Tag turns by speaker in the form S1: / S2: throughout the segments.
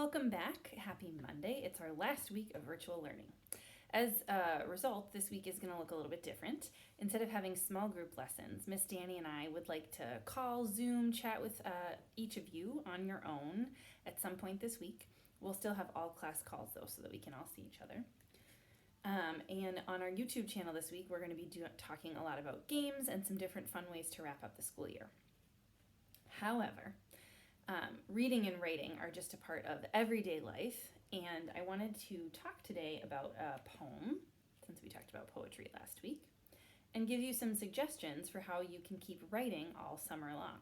S1: Welcome back. Happy Monday. It's our last week of virtual learning. As a result, this week is going to look a little bit different. Instead of having small group lessons, Miss Danny and I would like to call, Zoom, chat with each of you on your own at some point this week. We'll still have all class calls though, so that we can all see each other. And on our YouTube channel this week, we're going to be talking a lot about games and some different fun ways to wrap up the school year. However, reading and writing are just a part of everyday life, and I wanted to talk today about a poem, since we talked about poetry last week, and give you some suggestions for how you can keep writing all summer long.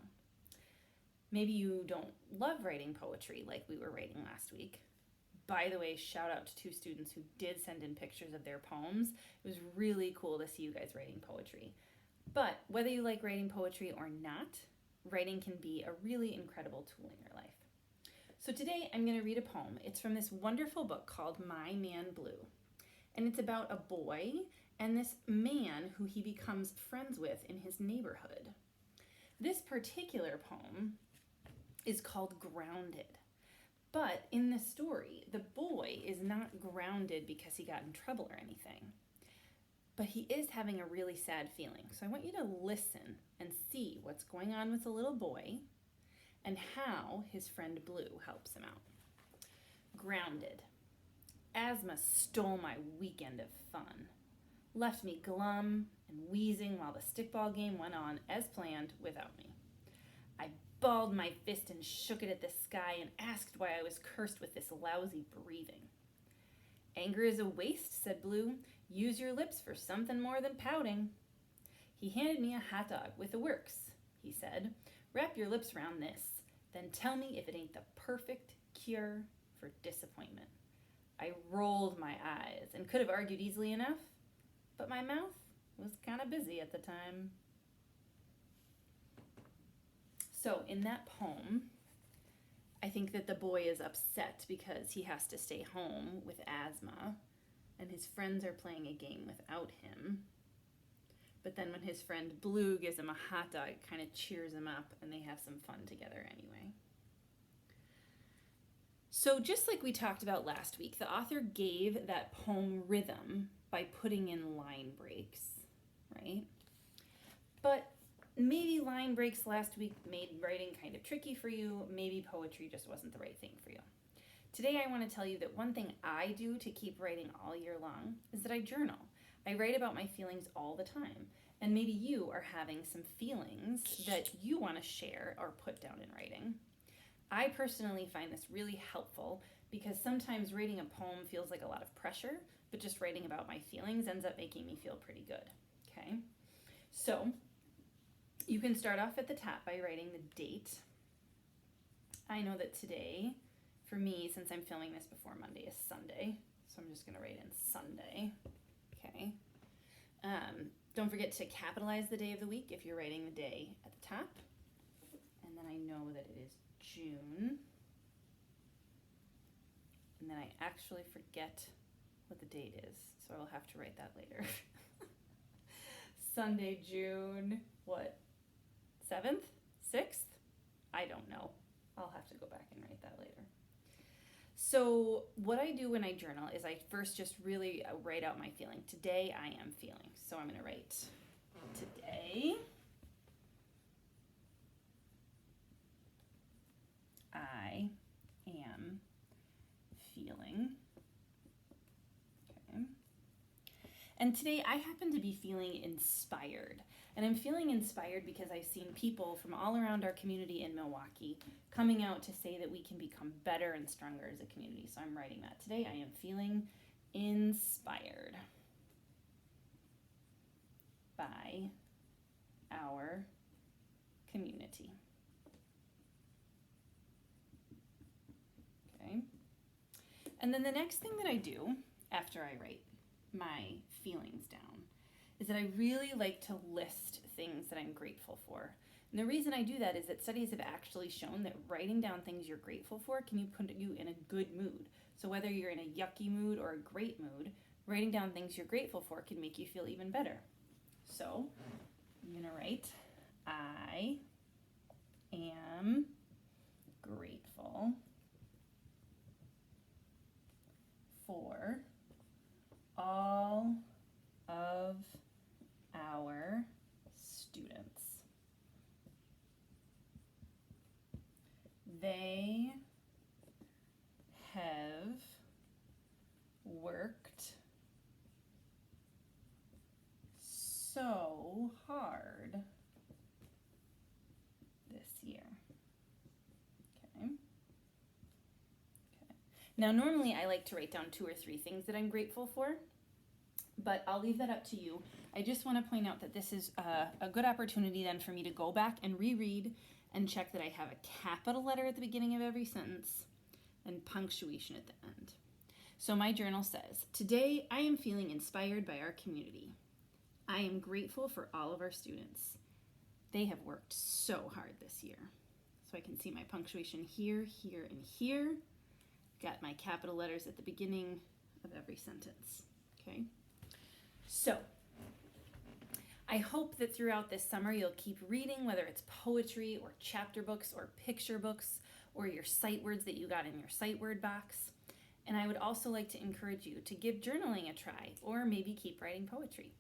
S1: Maybe you don't love writing poetry like we were writing last week. By the way, shout out to 2 students who did send in pictures of their poems. It was really cool to see you guys writing poetry. But whether you like writing poetry or not, writing can be a really incredible tool in your life. So today I'm going to read a poem. It's from this wonderful book called My Man Blue. And it's about a boy and this man who he becomes friends with in his neighborhood. This particular poem is called Grounded. But in the story, the boy is not grounded because he got in trouble or anything. But he is having a really sad feeling. So I want you to listen and see what's going on with the little boy and how his friend Blue helps him out. Grounded. Asthma stole my weekend of fun. Left me glum and wheezing while the stickball game went on as planned without me. I balled my fist and shook it at the sky and asked why I was cursed with this lousy breathing. Anger is a waste, said Blue. Use your lips for something more than pouting. He handed me a hot dog with the works, he said. Wrap your lips around this, then tell me if it ain't the perfect cure for disappointment. I rolled my eyes and could have argued easily enough, but my mouth was kind of busy at the time. So in that poem, I think that the boy is upset because he has to stay home with asthma and his friends are playing a game without him. But then when his friend Blue gives him a hot dog, it kind of cheers him up and they have some fun together anyway. So just like we talked about last week, the author gave that poem rhythm by putting in line breaks, right? But maybe line breaks last week made writing kind of tricky for you. Maybe poetry just wasn't the right thing for you. Today I want to tell you that one thing I do to keep writing all year long is that I journal. I write about my feelings all the time. And maybe you are having some feelings that you want to share or put down in writing. I personally find this really helpful because sometimes writing a poem feels like a lot of pressure, but just writing about my feelings ends up making me feel pretty good. Okay? So you can start off at the top by writing the date. I know that today, for me, since I'm filming this before Monday, is Sunday. So I'm just going to write in Sunday. Okay. Don't forget to capitalize the day of the week if you're writing the day at the top. And then I know that it is June. And then I actually forget what the date is, so I'll have to write that later. Sunday, June, what? 7th? 6th? I don't know. I'll have to go back and write that later. So what I do when I journal is I first just really write out my feeling. Today I am feeling. So I'm going to write today I am feeling. Okay. And today I happen to be feeling inspired. And I'm feeling inspired because I've seen people from all around our community in Milwaukee coming out to say that we can become better and stronger as a community. So I'm writing that today. I am feeling inspired by our community. Okay. And then the next thing that I do after I write my feelings down is that I really like to list things that I'm grateful for. And the reason I do that is that studies have actually shown that writing down things you're grateful for can put you in a good mood. So whether you're in a yucky mood or a great mood, writing down things you're grateful for can make you feel even better. So I'm going to write, I am grateful Now, normally I like to write down 2 or 3 things that I'm grateful for, but I'll leave that up to you. I just want to point out that this is a good opportunity then for me to go back and reread and check that I have a capital letter at the beginning of every sentence and punctuation at the end. So my journal says, today I am feeling inspired by our community. I am grateful for all of our students. They have worked so hard this year. So I can see my punctuation here, here, and here. Got my capital letters at the beginning of every sentence, okay? So I hope that throughout this summer you'll keep reading, whether it's poetry or chapter books or picture books or your sight words that you got in your sight word box. And I would also like to encourage you to give journaling a try or maybe keep writing poetry.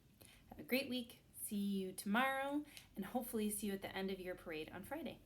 S1: Have a great week. See you tomorrow and hopefully see you at the end of your parade on Friday.